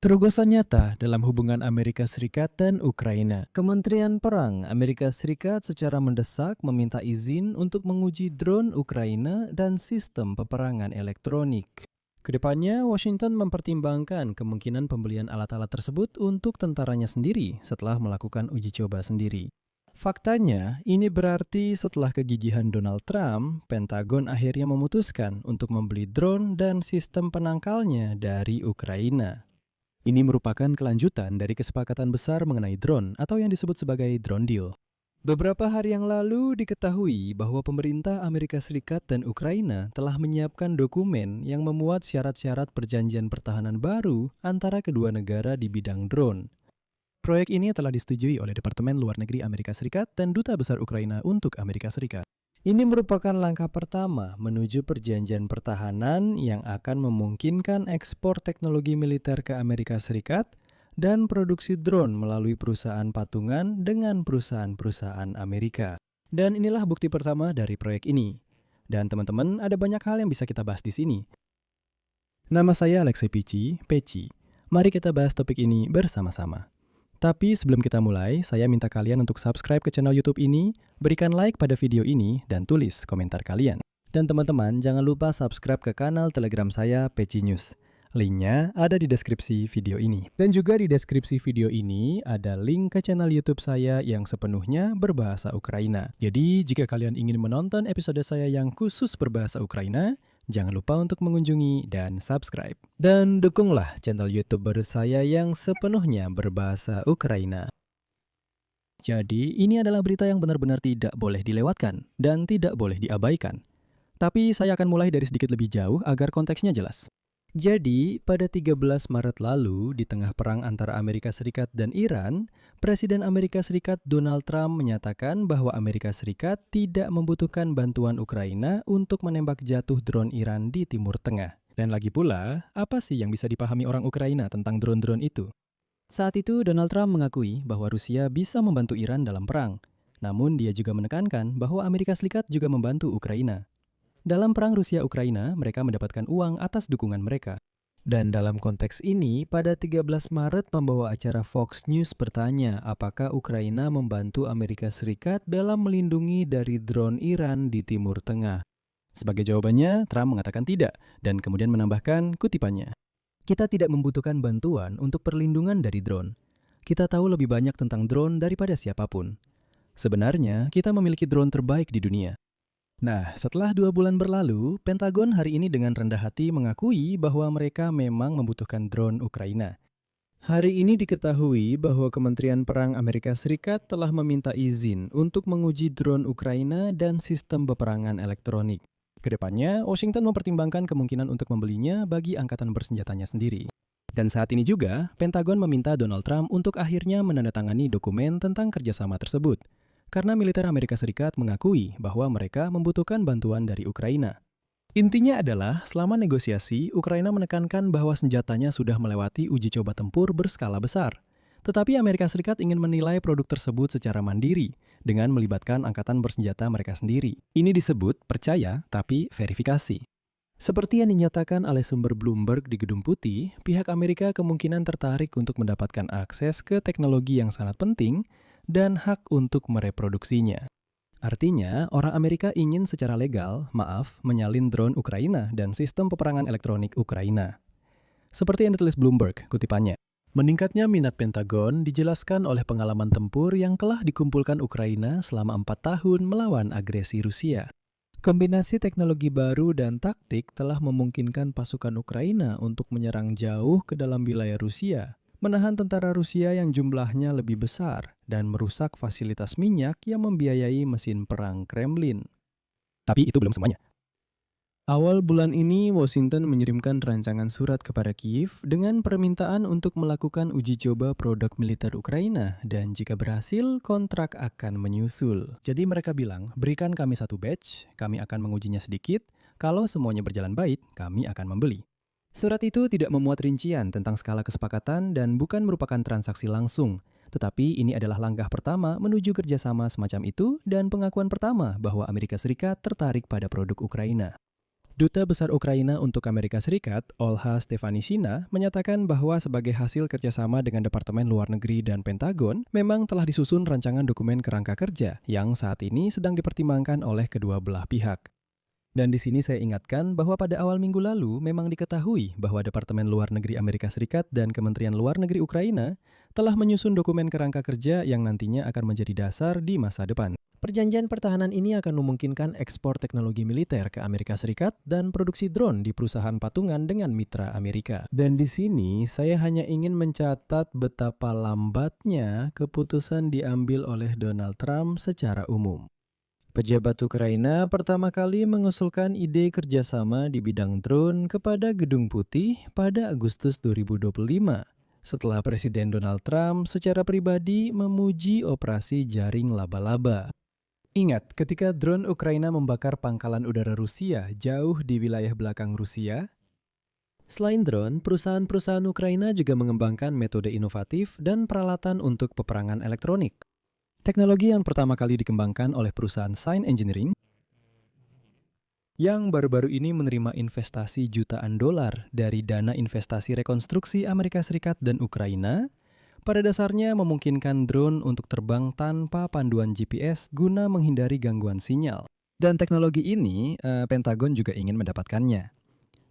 Terobosan nyata dalam hubungan Amerika Serikat dan Ukraina. Kementerian Perang Amerika Serikat secara mendesak meminta izin untuk menguji drone Ukraina dan sistem peperangan elektronik. Kedepannya, Washington mempertimbangkan kemungkinan pembelian alat-alat tersebut untuk tentaranya sendiri setelah melakukan uji coba sendiri. Faktanya, ini berarti setelah kegigihan Donald Trump, Pentagon akhirnya memutuskan untuk membeli drone dan sistem penangkalnya dari Ukraina. Ini merupakan kelanjutan dari kesepakatan besar mengenai drone atau yang disebut sebagai drone deal. Beberapa hari yang lalu diketahui bahwa pemerintah Amerika Serikat dan Ukraina telah menyiapkan dokumen yang memuat syarat-syarat perjanjian pertahanan baru antara kedua negara di bidang drone. Proyek ini telah disetujui oleh Departemen Luar Negeri Amerika Serikat dan Duta Besar Ukraina untuk Amerika Serikat. Ini merupakan langkah pertama menuju perjanjian pertahanan yang akan memungkinkan ekspor teknologi militer ke Amerika Serikat dan produksi drone melalui perusahaan patungan dengan perusahaan-perusahaan Amerika. Dan inilah bukti pertama dari proyek ini. Dan teman-teman, ada banyak hal yang bisa kita bahas di sini. Nama saya Alexei Peci. Mari kita bahas topik ini bersama-sama. Tapi sebelum kita mulai, saya minta kalian untuk subscribe ke channel YouTube ini, berikan like pada video ini, dan tulis komentar kalian. Dan teman-teman, jangan lupa subscribe ke kanal Telegram saya, Peci News. Linknya ada di deskripsi video ini. Dan juga di deskripsi video ini ada link ke channel YouTube saya yang sepenuhnya berbahasa Ukraina. Jadi, jika kalian ingin menonton episode saya yang khusus berbahasa Ukraina, jangan lupa untuk mengunjungi dan subscribe. Dan dukunglah channel YouTube baru saya yang sepenuhnya berbahasa Ukraina. Jadi, ini adalah berita yang benar-benar tidak boleh dilewatkan dan tidak boleh diabaikan. Tapi saya akan mulai dari sedikit lebih jauh agar konteksnya jelas. Jadi, pada 13 Maret lalu, di tengah perang antara Amerika Serikat dan Iran, Presiden Amerika Serikat Donald Trump menyatakan bahwa Amerika Serikat tidak membutuhkan bantuan Ukraina untuk menembak jatuh drone Iran di Timur Tengah. Dan lagi pula, apa sih yang bisa dipahami orang Ukraina tentang drone-drone itu? Saat itu, Donald Trump mengakui bahwa Rusia bisa membantu Iran dalam perang. Namun, dia juga menekankan bahwa Amerika Serikat juga membantu Ukraina. Dalam perang Rusia-Ukraina, mereka mendapatkan uang atas dukungan mereka. Dan dalam konteks ini, pada 13 Maret pembawa acara Fox News bertanya apakah Ukraina membantu Amerika Serikat dalam melindungi dari drone Iran di Timur Tengah. Sebagai jawabannya, Trump mengatakan tidak, dan kemudian menambahkan kutipannya. Kita tidak membutuhkan bantuan untuk perlindungan dari drone. Kita tahu lebih banyak tentang drone daripada siapapun. Sebenarnya, kita memiliki drone terbaik di dunia. Nah, setelah 2 bulan berlalu, Pentagon hari ini dengan rendah hati mengakui bahwa mereka memang membutuhkan drone Ukraina. Hari ini diketahui bahwa Kementerian Perang Amerika Serikat telah meminta izin untuk menguji drone Ukraina dan sistem peperangan elektronik. Kedepannya, Washington mempertimbangkan kemungkinan untuk membelinya bagi angkatan bersenjatanya sendiri. Dan saat ini juga, Pentagon meminta Donald Trump untuk akhirnya menandatangani dokumen tentang kerjasama tersebut. Karena militer Amerika Serikat mengakui bahwa mereka membutuhkan bantuan dari Ukraina. Intinya adalah, selama negosiasi, Ukraina menekankan bahwa senjatanya sudah melewati uji coba tempur berskala besar. Tetapi Amerika Serikat ingin menilai produk tersebut secara mandiri, dengan melibatkan angkatan bersenjata mereka sendiri. Ini disebut percaya tapi verifikasi. Seperti yang dinyatakan oleh sumber Bloomberg di Gedung Putih, pihak Amerika kemungkinan tertarik untuk mendapatkan akses ke teknologi yang sangat penting dan hak untuk mereproduksinya. Artinya, orang Amerika ingin secara legal, menyalin drone Ukraina dan sistem peperangan elektronik Ukraina. Seperti yang ditulis Bloomberg, kutipannya. Meningkatnya minat Pentagon dijelaskan oleh pengalaman tempur yang telah dikumpulkan Ukraina selama 4 tahun melawan agresi Rusia. Kombinasi teknologi baru dan taktik telah memungkinkan pasukan Ukraina untuk menyerang jauh ke dalam wilayah Rusia, menahan tentara Rusia yang jumlahnya lebih besar, dan merusak fasilitas minyak yang membiayai mesin perang Kremlin. Tapi itu belum semuanya. Awal bulan ini, Washington mengirimkan rancangan surat kepada Kiev dengan permintaan untuk melakukan uji coba produk militer Ukraina, dan jika berhasil, kontrak akan menyusul. Jadi mereka bilang, berikan kami 1 batch, kami akan mengujinya sedikit, kalau semuanya berjalan baik, kami akan membeli. Surat itu tidak memuat rincian tentang skala kesepakatan dan bukan merupakan transaksi langsung, tetapi ini adalah langkah pertama menuju kerjasama semacam itu dan pengakuan pertama bahwa Amerika Serikat tertarik pada produk Ukraina. Duta Besar Ukraina untuk Amerika Serikat, Olha Stefanishina, menyatakan bahwa sebagai hasil kerjasama dengan Departemen Luar Negeri dan Pentagon, memang telah disusun rancangan dokumen kerangka kerja yang saat ini sedang dipertimbangkan oleh kedua belah pihak. Dan di sini saya ingatkan bahwa pada awal minggu lalu memang diketahui bahwa Departemen Luar Negeri Amerika Serikat dan Kementerian Luar Negeri Ukraina telah menyusun dokumen kerangka kerja yang nantinya akan menjadi dasar di masa depan. Perjanjian pertahanan ini akan memungkinkan ekspor teknologi militer ke Amerika Serikat dan produksi drone di perusahaan patungan dengan mitra Amerika. Dan di sini saya hanya ingin mencatat betapa lambatnya keputusan diambil oleh Donald Trump secara umum. Pejabat Ukraina pertama kali mengusulkan ide kerjasama di bidang drone kepada Gedung Putih pada Agustus 2025. Setelah Presiden Donald Trump secara pribadi memuji operasi jaring laba-laba. Ingat, ketika drone Ukraina membakar pangkalan udara Rusia jauh di wilayah belakang Rusia, selain drone, perusahaan-perusahaan Ukraina juga mengembangkan metode inovatif dan peralatan untuk peperangan elektronik. Teknologi yang pertama kali dikembangkan oleh perusahaan Sign Engineering, yang baru-baru ini menerima investasi jutaan dolar dari dana investasi rekonstruksi Amerika Serikat dan Ukraina, pada dasarnya memungkinkan drone untuk terbang tanpa panduan GPS guna menghindari gangguan sinyal. Dan teknologi ini, Pentagon juga ingin mendapatkannya.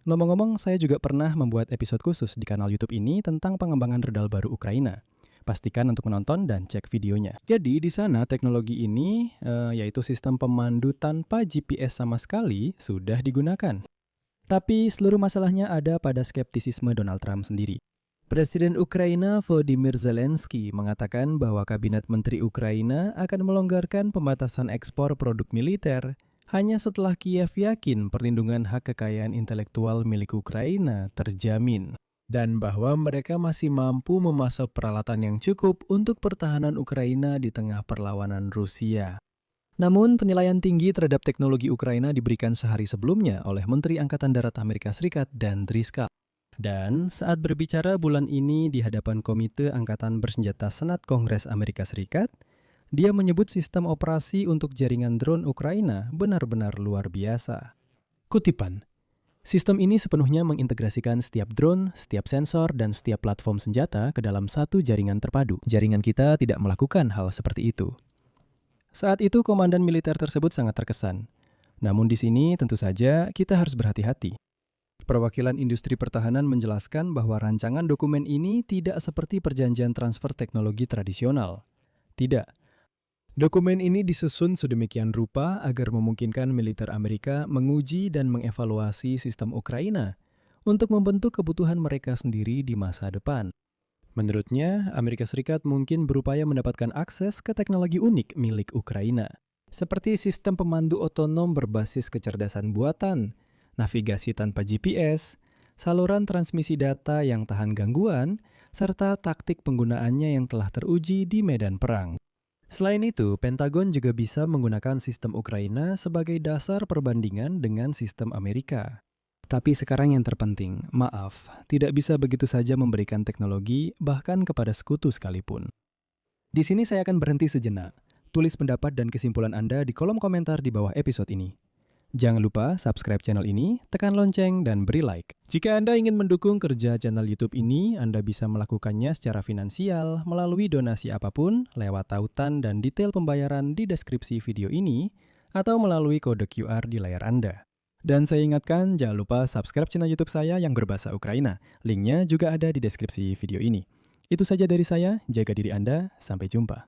Ngomong-ngomong, saya juga pernah membuat episode khusus di kanal YouTube ini tentang pengembangan rudal baru Ukraina. Pastikan untuk menonton dan cek videonya. Jadi di sana teknologi ini, yaitu sistem pemandu tanpa GPS sama sekali, sudah digunakan. Tapi seluruh masalahnya ada pada skeptisisme Donald Trump sendiri. Presiden Ukraina Volodymyr Zelensky mengatakan bahwa Kabinet Menteri Ukraina akan melonggarkan pembatasan ekspor produk militer hanya setelah Kiev yakin perlindungan hak kekayaan intelektual milik Ukraina terjamin. Dan bahwa mereka masih mampu memasok peralatan yang cukup untuk pertahanan Ukraina di tengah perlawanan Rusia. Namun, penilaian tinggi terhadap teknologi Ukraina diberikan sehari sebelumnya oleh Menteri Angkatan Darat Amerika Serikat Dan Driscoll. Dan saat berbicara bulan ini di hadapan Komite Angkatan Bersenjata Senat Kongres Amerika Serikat, dia menyebut sistem operasi untuk jaringan drone Ukraina benar-benar luar biasa. Kutipan, sistem ini sepenuhnya mengintegrasikan setiap drone, setiap sensor, dan setiap platform senjata ke dalam satu jaringan terpadu. Jaringan kita tidak melakukan hal seperti itu. Saat itu komandan militer tersebut sangat terkesan. Namun di sini tentu saja kita harus berhati-hati. Perwakilan industri pertahanan menjelaskan bahwa rancangan dokumen ini tidak seperti perjanjian transfer teknologi tradisional. Tidak. Dokumen ini disusun sedemikian rupa agar memungkinkan militer Amerika menguji dan mengevaluasi sistem Ukraina untuk membentuk kebutuhan mereka sendiri di masa depan. Menurutnya, Amerika Serikat mungkin berupaya mendapatkan akses ke teknologi unik milik Ukraina, seperti sistem pemandu otonom berbasis kecerdasan buatan, navigasi tanpa GPS, saluran transmisi data yang tahan gangguan, serta taktik penggunaannya yang telah teruji di medan perang. Selain itu, Pentagon juga bisa menggunakan sistem Ukraina sebagai dasar perbandingan dengan sistem Amerika. Tapi sekarang yang terpenting, maaf, tidak bisa begitu saja memberikan teknologi bahkan kepada sekutu sekalipun. Di sini saya akan berhenti sejenak. Tulis pendapat dan kesimpulan Anda di kolom komentar di bawah episode ini. Jangan lupa subscribe channel ini, tekan lonceng, dan beri like. Jika Anda ingin mendukung kerja channel YouTube ini, Anda bisa melakukannya secara finansial melalui donasi apapun, lewat tautan dan detail pembayaran di deskripsi video ini, atau melalui kode QR di layar Anda. Dan saya ingatkan, jangan lupa subscribe channel YouTube saya yang berbahasa Ukraina. Linknya juga ada di deskripsi video ini. Itu saja dari saya, jaga diri Anda, sampai jumpa.